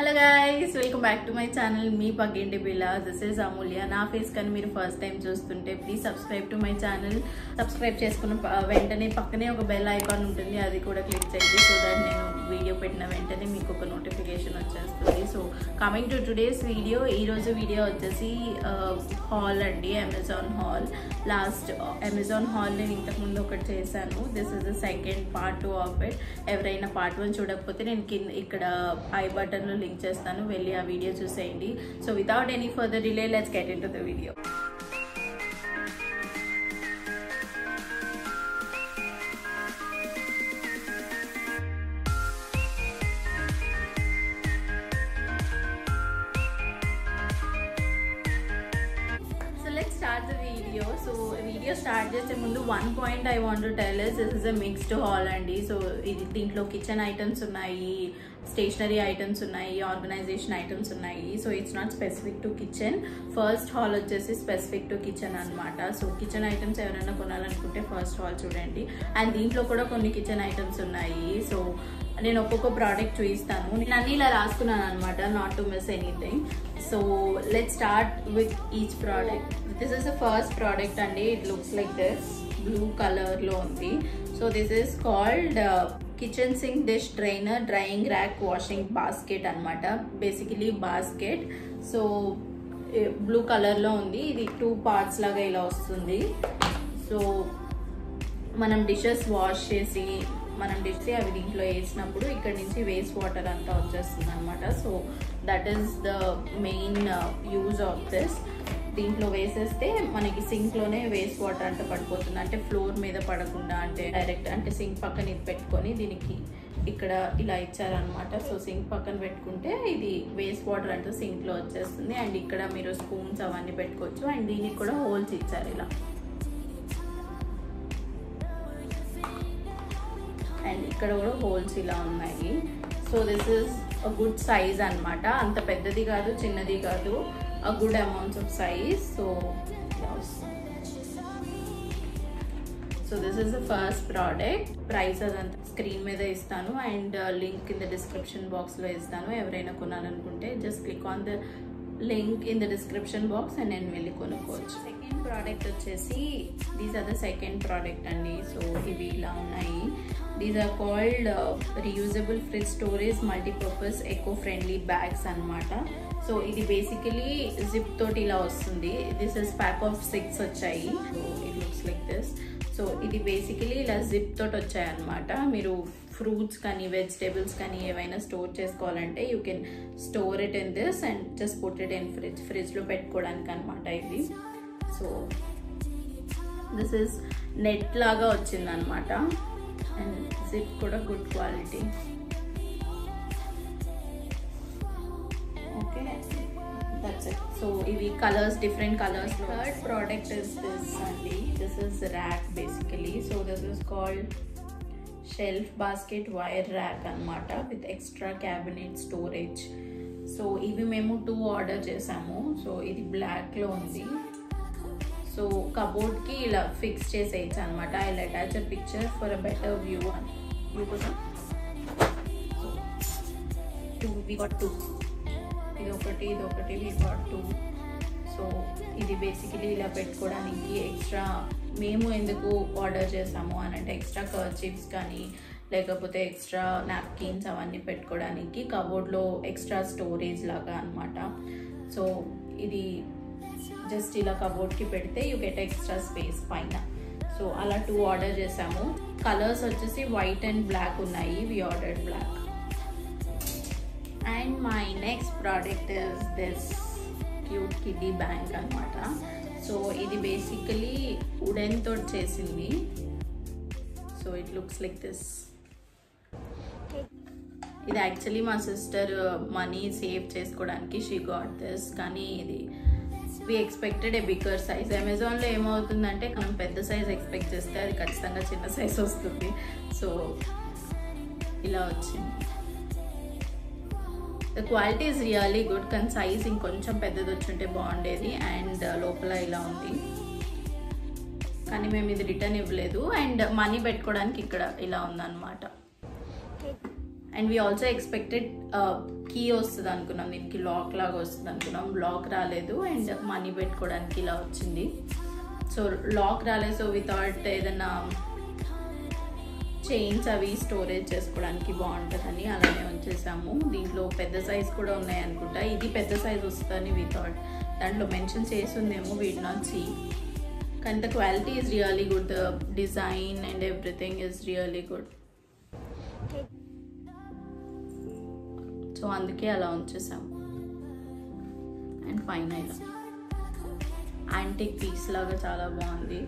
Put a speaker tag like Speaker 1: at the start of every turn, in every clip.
Speaker 1: Hello guys, welcome back to my channel. Me Pagindi Bila. This is Amulya. Na face kan మీరు first time చూస్తుంటే please subscribe to my channel. Subscribe చేసుకున్న వెంటనే పక్కనే ఒక bell icon ఉంటుంది, అది కూడా click చేయండి so that నేను వీడియో పెట్టిన వెంటనే మీకు ఒక నోటిఫికేషన్ వచ్చేస్తుంది. So coming to today's video, ఈ రోజు వీడియో వచ్చేసి హాల్ అండి, Amazon hall. Last Amazon hall నేను ఇంతకు ముందు ఒకటి చేశాను. This is the second part 2 of it. ఎవరైనా పార్ట్ 1 చూడకపోతే నేను ఇక్కడ ఐ బటన్ లో లింక్ చేస్తాను, వెళ్ళి ఆ వీడియో చూసేయండి. So without any further delay, let's get into the video. Start the video. So video start చేసే ముందు one point I want to tell is this is a mixed haul అండి. So ఇది దీంట్లో kitchen items ఉన్నాయి, stationery items ఉన్నాయి, organisation items ఉన్నాయి. So it's not specific to kitchen. First hall వచ్చేసి specific to kitchen అనమాట. సో కిచెన్ ఐటమ్స్ ఎవరైనా కొనాలనుకుంటే first hall చూడండి. అండ్ దీంట్లో కూడా కొన్ని కిచెన్ ఐటమ్స్ ఉన్నాయి. సో నేను ఒక్కొక్క ప్రోడక్ట్ చూపిస్తాను. నేను అన్ని ఇలా రాసుకున్నాను అనమాట, not to miss anything. So let's start with each product. This is the first product అండి. It looks like this, blue colour లో ఉంది. So this is called kitchen sink dish drainer drying rack washing basket అనమాట. Basically basket. So blue colour లో ఉంది. ఇది 2 parts లాగా ఇలా వస్తుంది. సో మనం డిషెస్ వాష్ చేసి అవి దీంట్లో వేసినప్పుడు ఇక్కడ నుంచి వేస్ట్ వాటర్ అంతా వచ్చేస్తుంది అనమాట. So that is the main use of this. దీంట్లో వేసేస్తే మనకి సింక్ లోనే వేస్ట్ వాటర్ అంతా పడిపోతుంది, అంటే ఫ్లోర్ మీద పడకుండా, అంటే డైరెక్ట్ అంటే సింక్ పక్కన ఇది పెట్టుకొని దీనికి ఇక్కడ ఇలా ఇచ్చారనమాట. సో సింక్ పక్కన పెట్టుకుంటే ఇది వేస్ట్ వాటర్ అంతా సింక్ లో వచ్చేస్తుంది. అండ్ ఇక్కడ మీరు స్పూన్స్ అవన్నీ పెట్టుకోవచ్చు. అండ్ దీనికి కూడా హోల్స్ ఇచ్చారు ఇలా. అండ్ ఇక్కడ కూడా హోల్స్ ఇలా ఉన్నాయి. So this is a good size అనమాట. అంత పెద్దది కాదు, చిన్నది కాదు, a good amounts of size. So this is the first product. Price అదంతా స్క్రీన్ మీద ఇస్తాను అండ్ లింక్ కింద డిస్క్రిప్షన్ బాక్స్ లో ఇస్తాను. ఎవరైనా కొనాలనుకుంటే just click on the link in the description box and నేను వెళ్ళి కొనుక్కోవచ్చు. సెకండ్ ప్రోడక్ట్ వచ్చేసి these are the second product అండి. సో ఇవి ఇలా ఉన్నాయి. These are called reusable fridge storage multipurpose eco friendly bags అనమాట. సో ఇది బేసికలీ జిప్ తోటి ఇలా వస్తుంది. దిస్ ఇస్ ప్యాక్ ఆఫ్ 6 వచ్చాయి. So it looks like this. So ఇది బేసికలీ ఇలా జిప్ తోటి వచ్చాయి అనమాట. మీరు ఫ్రూట్స్ కానీ వెజిటేబుల్స్ కానీ ఏవైనా స్టోర్ చేసుకోవాలంటే you can store it in this and just put it in fridge లో పెట్టుకోవడానికి అనమాట ఇది. సో దిస్ ఇస్ నెట్ లాగా వచ్చింది అనమాట. అండ్ జిప్ కూడా good quality. Okay, that's it. So ఇవి colours, different colours. Third product is this అండి. This is rack basically. So this is called shelf basket wire rack అనమాట with extra cabinet storage. So ఇవి మేము 2 order చేసాము. So ఇది black లో ఉంది. So cupboard కి ఇలా ఫిక్స్ చేసేయచ్చు అనమాట. I will attach a picture for a better view కోసం. We got 2. ఇది ఒకటి వి గాట్ 2. సో ఇది బేసికలీ ఇలా పెట్టుకోవడానికి ఎక్స్ట్రా మేము ఎందుకు ఆర్డర్ చేసాము అని అంటే ఎక్స్ట్రా కర్చీఫ్స్ కానీ లేకపోతే ఎక్స్ట్రా నాప్కిన్స్ అవన్నీ పెట్టుకోవడానికి కబోర్డ్లో ఎక్స్ట్రా స్టోరేజ్ లాగా అనమాట. సో ఇది జస్ట్ ఇలా కబోర్డ్కి పెడితే యూ గెట్ ఎక్స్ట్రా స్పేస్ పైన. సో అలా 2 ఆర్డర్ చేసాము. కలర్స్ వచ్చేసి వైట్ అండ్ బ్లాక్ ఉన్నాయి. We ordered black. And my next product is this cute kiddy bank అనమాట. సో ఇది బేసికలీ వుడెన్ తోటి చేసింది. So it looks like this. ఇది యాక్చువల్లీ మా సిస్టర్ మనీ సేవ్ చేసుకోవడానికి షీ గాట్ దిస్. కానీ ఇది we expected a bigger size. అమెజాన్లో ఏమవుతుందంటే మనం పెద్ద సైజ్ ఎక్స్పెక్ట్ చేస్తే అది ఖచ్చితంగా చిన్న సైజ్ వస్తుంది. సో ఇలా వచ్చింది. The quality is really good. కానీ సైజ్ ఇంకొంచెం పెద్దది వచ్చుంటే బాగుండేది. అండ్ లోపల ఇలా ఉంది. కానీ మేము ఇది రిటర్న్ ఇవ్వలేదు. అండ్ మనీ పెట్టుకోవడానికి ఇక్కడ ఇలా ఉందన్నమాట. And we also expected key వస్తుంది అనుకున్నాం, దీనికి లాక్ లాగా వస్తుంది అనుకున్నాం. లాక్ రాలేదు అండ్ మనీ పెట్టుకోవడానికి ఇలా వచ్చింది. సో లాక్ రాలేదు, సో వి థాట్ ఏదైనా చైన్స్ అవి స్టోరేజ్ చేసుకోవడానికి బాగుంటుందని అలానే ఉంచేసాము. దీంట్లో పెద్ద సైజ్ కూడా ఉన్నాయి అనుకుంటా, ఇది పెద్ద సైజ్ వస్తుందని వి థాట్. దాంట్లో మెన్షన్ చేసిందేమో, వి డి నాట్ సీ. కానీ the quality is really good, the design and everything is really good. So అందుకే అలా ఉంచేసాము. అండ్ ఫైనల్ యాంటిక్ పీస్ లాగా చాలా బాగుంది.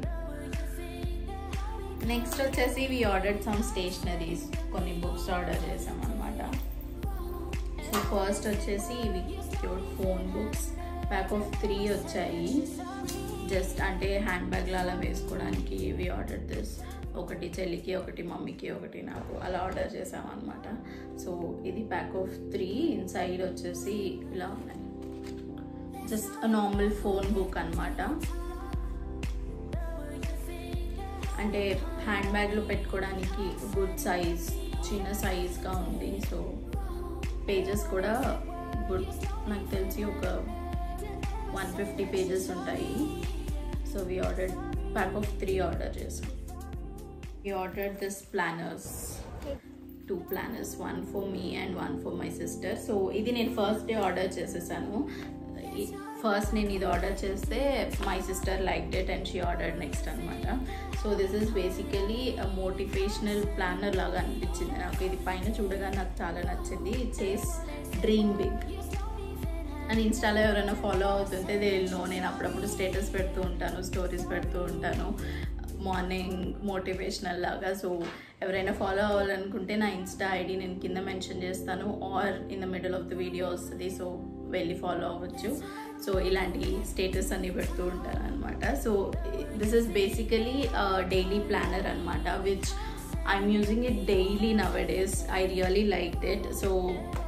Speaker 1: నెక్స్ట్ వచ్చేసి వి ఆర్డర్డ్ సమ్ స్టేషనరీస్, కొన్ని బుక్స్ ఆర్డర్ చేసాం అనమాట. సో ఫస్ట్ వచ్చేసి ఇవి cute phone books, pack of 3 వచ్చాయి. జస్ట్ అంటే హ్యాండ్ బ్యాగ్లో అలా వేసుకోవడానికి వి ఆర్డర్ దిస్. ఒకటి చెల్లికి, ఒకటి మమ్మీకి, ఒకటి నాకు, అలా ఆర్డర్ చేసాం అనమాట. సో ఇది ప్యాక్ ఆఫ్ 3. ఇన్సైడ్ వచ్చేసి ఇలా ఉన్నాయి, జస్ట్ నార్మల్ ఫోన్ బుక్ అనమాట. అంటే హ్యాండ్ బ్యాగ్లో పెట్టుకోవడానికి గుడ్ సైజ్, చిన్న సైజ్గా ఉంది. సో పేజెస్ కూడా గుడ్, నాకు తెలిసి ఒక 150 పేజెస్ ఉంటాయి. So we order pack of 3 order చేసాం. We order this planners, 2 planners, one for me and one for my sister. So ఇది నేను ఫస్ట్ డే ఆర్డర్ చేసేసాను. ఫస్ట్ నేను ఇది ఆర్డర్ చేస్తే my sister liked it and she ordered next అనమాట. So this is basically motivational planner లాగా అనిపించింది నాకు. ఇది పైన చూడగా నాకు చాలా నచ్చింది. ఇట్ సేస్ డ్రీమ్ బిగ్ అని. ఇన్స్టాలో ఎవరైనా ఫాలో అవుతుంటే నేను అప్పుడప్పుడు స్టేటస్ పెడుతూ ఉంటాను, స్టోరీస్ పెడుతూ ఉంటాను మార్నింగ్ మోటివేషనల్ లాగా. సో ఎవరైనా ఫాలో అవ్వాలనుకుంటే నా ఇన్స్టా ఐడి నేను కింద మెన్షన్ చేస్తాను, or in the middle of the video వస్తుంది. సో వెళ్ళి ఫాలో అవ్వచ్చు. సో ఇలాంటి స్టేటస్ అన్ని పెడుతూ ఉంటాను అనమాట. So this is basically daily planner అనమాట, which I'm using it daily nowadays. I really like it. So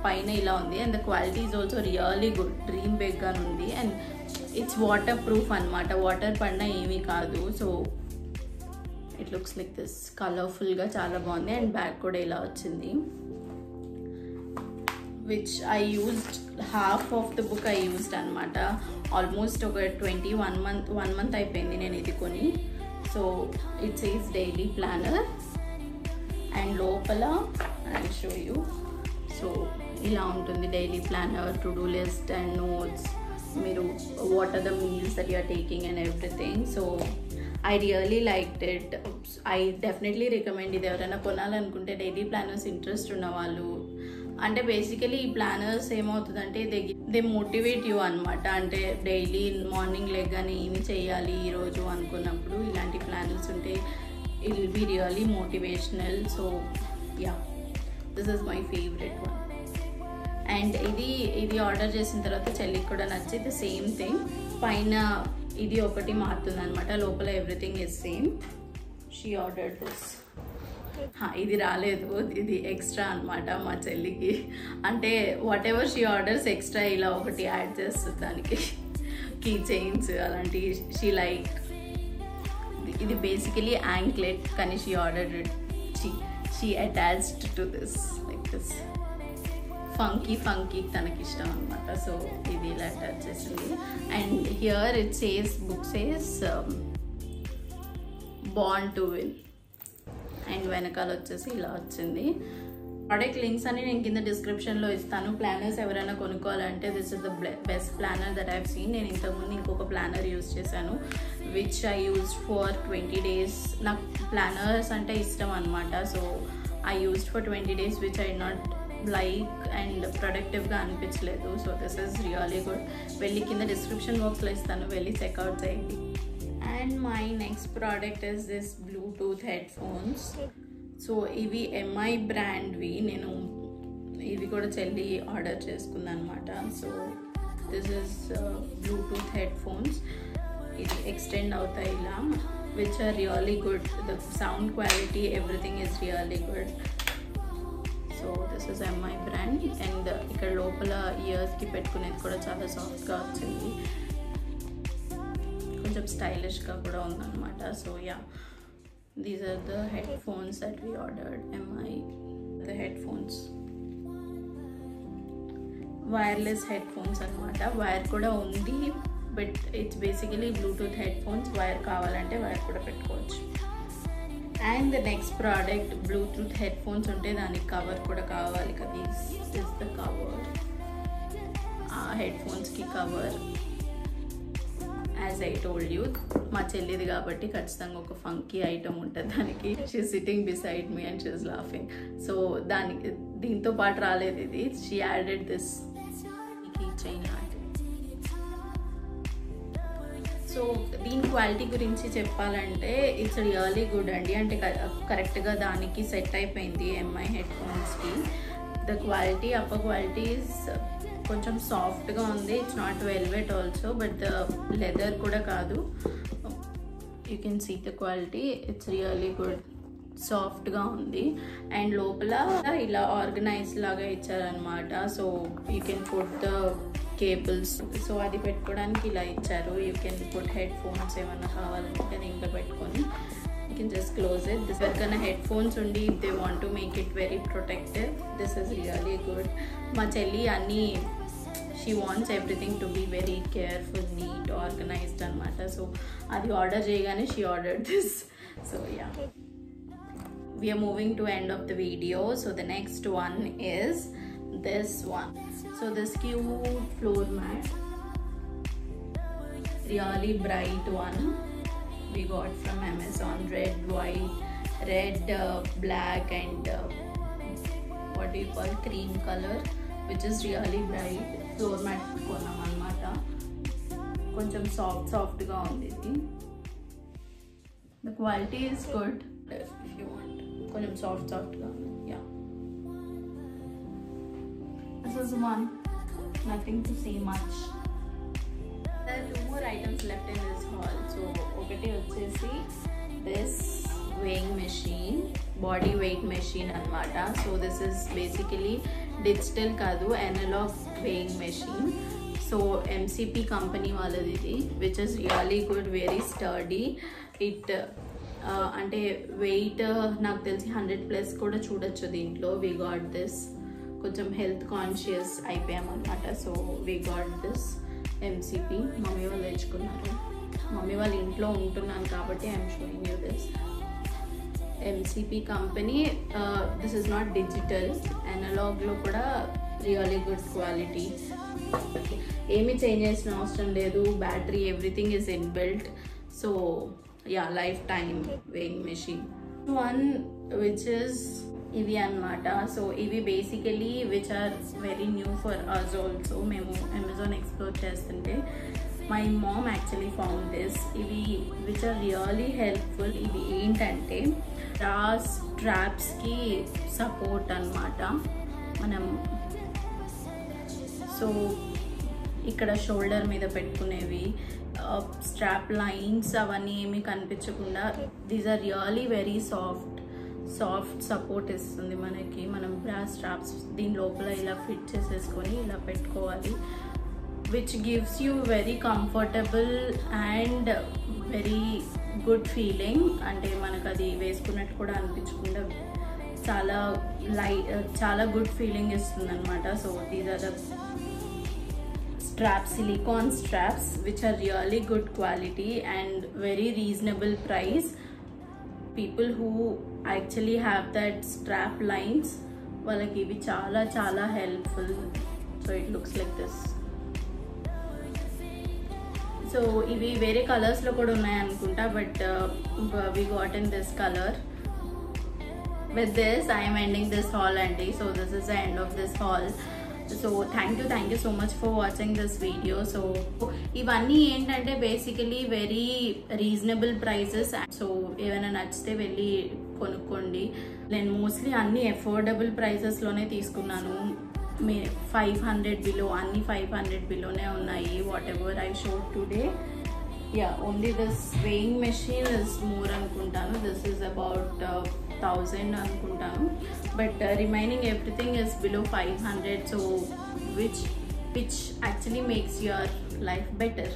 Speaker 1: పైన ఇలా ఉంది and the quality is also really good, dream big అని ఉంది. అండ్ ఇట్స్ వాటర్ ప్రూఫ్ అనమాట, వాటర్ పడినా ఏమీ కాదు. So it looks like this, కలర్ఫుల్గా చాలా బాగుంది. అండ్ బ్యాగ్ కూడా ఇలా వచ్చింది, which I used half of the book I used అనమాట. ఆల్మోస్ట్ ఒక 1 month అయిపోయింది నేను ఇది కొని. So it says daily planner and లోపల ఐ షో యూ. సో ఇలా ఉంటుంది daily planner, to do list and notes, మీరు what are the meals that you are taking and everything. So I really liked it. I definitely recommend ఇది ఎవరైనా కొనాలనుకుంటే daily planners interest ఉన్న వాళ్ళు. అంటే basically ఈ planners ఏమవుతుందంటే దే మోటివేట్ యూ అనమాట. అంటే డైలీ మార్నింగ్ లెగ్గానే ఏమి చేయాలి ఈరోజు అనుకున్నప్పుడు ఇలాంటి ప్లానర్స్ ఉంటే it will be really motivational. So yeah, this is my favourite one. And ఇది ఆర్డర్ చేసిన తర్వాత చెల్లికి కూడా నచ్చింది. సేమ్ థింగ్, పైన ఇది ఒకటి మారుతుంది అనమాట, లోపల everything is same. She ordered this. ఇది రాలేదు, ఇది ఎక్స్ట్రా అనమాట మా చెల్లికి. అంటే what ever she orders extra ఇలా ఒకటి యాడ్ చేస్తుంది దానికి, కీ చైన్స్ అలాంటి. షీ లైక్ ఇది బేసికలీ యాంక్లెట్, కానీ she ordered it, she attached to this like this. Funky తనకి ఇష్టం అనమాట. సో ఇది ఇలా అటాచ్ చేసింది. And here it says, book says bond to win. And వెనకాల వచ్చేసి ఇలా వచ్చింది. ప్రోడక్ట్ లింక్స్ అని నేను కింద డిస్క్రిప్షన్లో ఇస్తాను. ప్లానర్స్ ఎవరైనా కొనుక్కోవాలంటే this is the best planner that I've seen. నేను ఇంతకుముందు ఇంకొక ప్లానర్ యూజ్ చేశాను, which I used for 20 days. నాకు ప్లానర్స్ అంటే ఇష్టం అనమాట. So I used for 20 days, which I not like and ప్రొడక్టివ్గా అనిపించలేదు. So this is really good. వెళ్ళి కింద డిస్క్రిప్షన్ బాక్స్లో ఇస్తాను, వెళ్ళి చెక్అవుట్ చేయండి. And my next product is this Bluetooth headphones. So ఇవి ఎంఐ బ్రాండ్వి. నేను ఇవి కూడా చెల్లి ఆర్డర్ చేసుకుంది అనమాట. So this is Bluetooth headphones. ఇది ఎక్స్టెండ్ అవుతాయి ఇలా, which are really good. The sound quality everything is really good. So this is MI brand. And ఇక్కడ లోపల ఇయర్స్కి పెట్టుకునేది కూడా చాలా సాఫ్ట్గా వచ్చింది, కొంచెం స్టైలిష్గా కూడా ఉందన్నమాట. So yeah, these are the headphones that we ordered, Mi the headphones. Wireless headphones అనమాట. వైర్ కూడా ఉంది, but it's basically Bluetooth headphones. Wire కావాలంటే వైర్ కూడా పెట్టుకోవచ్చు. And the next product, Bluetooth headphones ఉంటే దానికి cover కూడా కావాలి కదా. దిస్ ఇస్ ద కవర్, ఆ హెడ్ ఫోన్స్కి cover. As I told you, మా చెల్లిది కాబట్టి ఖచ్చితంగా ఒక ఫంకీ ఐటమ్ ఉంటుంది దానికి. She sitting beside me and she is laughing. So దానికి దీంతో పాటు రాలేదు ఇది. She added this key chain లాంటిది. సో దీని క్వాలిటీ గురించి చెప్పాలంటే ఇట్స్ రియలీ గుడ్ అండి. అంటే కరెక్ట్గా దానికి సెట్ అయిపోయింది ఎంఐ హెడ్ ఫోన్స్కి. The quality, upper quality is కొంచెం సాఫ్ట్గా ఉంది. It's not velvet also, but the leather కూడా కాదు. You can see the quality, it's really good. సాఫ్ట్గా ఉంది. అండ్ లోపల ఇలా ఆర్గనైజ్ లాగా ఇచ్చారనమాట. So you can put the cables. So అది పెట్టుకోవడానికి ఇలా ఇచ్చారు. You can put headphones ఏమన్నా కావాలంటే దీంట్లో పెట్టుకొని you can just close it. This ఎవరికైనా హెడ్ ఫోన్స్ ఉండి if they want to make it very protective, this is really good. మా చెల్లి అన్నీ she wants everything to be very careful, neat, organized అనమాట. సో అది ఆర్డర్ చేయగానే she order this. So yeah, we are moving to end of the video. So the next one is this one. So this cute floor mat, really bright one, we got from Amazon. Red, white, red, black and what do you call, cream color, which is really bright. Floor mat konam anamata. Koncham soft ga undi idi. The quality is good if you want. కొంచెం సాఫ్ట్గా yeah. This is one, nothing to see much. there are 2 more items left in this haul. So ఒకటి వచ్చేసి this weighing machine, body weight machine అనమాట. So this is basically digital కాదు, analog weighing machine. So MCP company వాళ్ళది ఇది, which is really good, very sturdy. It అంటే weight నాకు తెలిసి 100+ కూడా చూడొచ్చు దీంట్లో. We got this. కొంచెం హెల్త్ కాన్షియస్ అయిపోయామన్నమాట. So we got this MCP. Mummy వాళ్ళు తెచ్చుకున్నారు. మమ్మీ వాళ్ళ ఇంట్లో ఉంటున్నాను కాబట్టి I'm showing you this. MCP company. This is not digital, అనలాగ్లో కూడా రియలీ గుడ్ క్వాలిటీ. ఏమి చేంజ్ చేసిన అవసరం లేదు. Battery everything is inbuilt. So yeah, lifetime weighing machine. One which is ఇవి అన్నమాట. సో ఇవి basically which are very new for us also. మేము అమెజాన్ ఎక్స్ప్లోర్ చేస్తుంటే my mom actually found this. ఇవి విచ్ ఆర్ రియలీ హెల్ప్ఫుల్. ఇవి ఏంటంటే స్ట్రాప్స్కి support అన్నమాట. మనం సో ఇక్కడ షోల్డర్ మీద పెట్టుకునేవి, స్ట్రాప్ లైన్స్ అవన్నీ ఏమీ కనిపించకుండా, these are really very soft support ఇస్తుంది మనకి. మనం బ్రాస్ స్ట్రాప్స్ దీని లోపల ఇలా ఫిట్ చేసేసుకొని ఇలా పెట్టుకోవాలి, which gives you very comfortable and very good feeling. అంటే మనకు అది వేసుకున్నట్టు కూడా అనిపించకుండా చాలా గుడ్ ఫీలింగ్ ఇస్తుంది అనమాట. So these are the straps, silicone straps, which are really good quality and very reasonable price. People who actually have that strap lines, వాళ్ళకి ఇవి చాలా helpful. So it looks like this. So ఇవి వేరే కలర్స్లో కూడా ఉన్నాయి అనుకుంటా, but we got in this color. With this I am ending this haul అండి. So this is the end of this haul. So thank you so much for watching this video. So ఇవన్నీ ఏంటంటే basically very reasonable prices. So ఏమైనా నచ్చితే వెళ్ళి కొనుక్కోండి. నేను mostly అన్ని affordable ప్రైసెస్లోనే తీసుకున్నాను. 500 బిలో, అన్ని 500 బిలోనే ఉన్నాయి. What ever I showed today. Yeah, only this weighing machine is more అనుకుంటాను. దిస్ ఈజ్ అబౌట్ 1000 అనుకుంటాను. But remaining everything is below 500. So which actually makes your life better.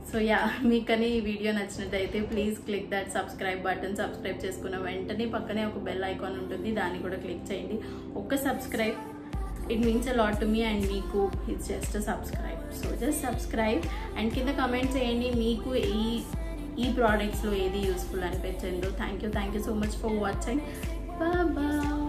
Speaker 1: So yeah, మీకు కానీ ఈ video నచ్చినట్టయితే please click that subscribe button. Subscribe చేసుకున్న వెంటనే పక్కనే ఒక బెల్ ఐకాన్ ఉంటుంది, దాన్ని కూడా క్లిక్ చేయండి. ఒక్క subscribe it means a lot to me, and meeku it's just a subscribe. So just subscribe and kinda comment cheyandi meeku ee products lo edi useful anipinchendo. Thank you so much for watching. Bye bye.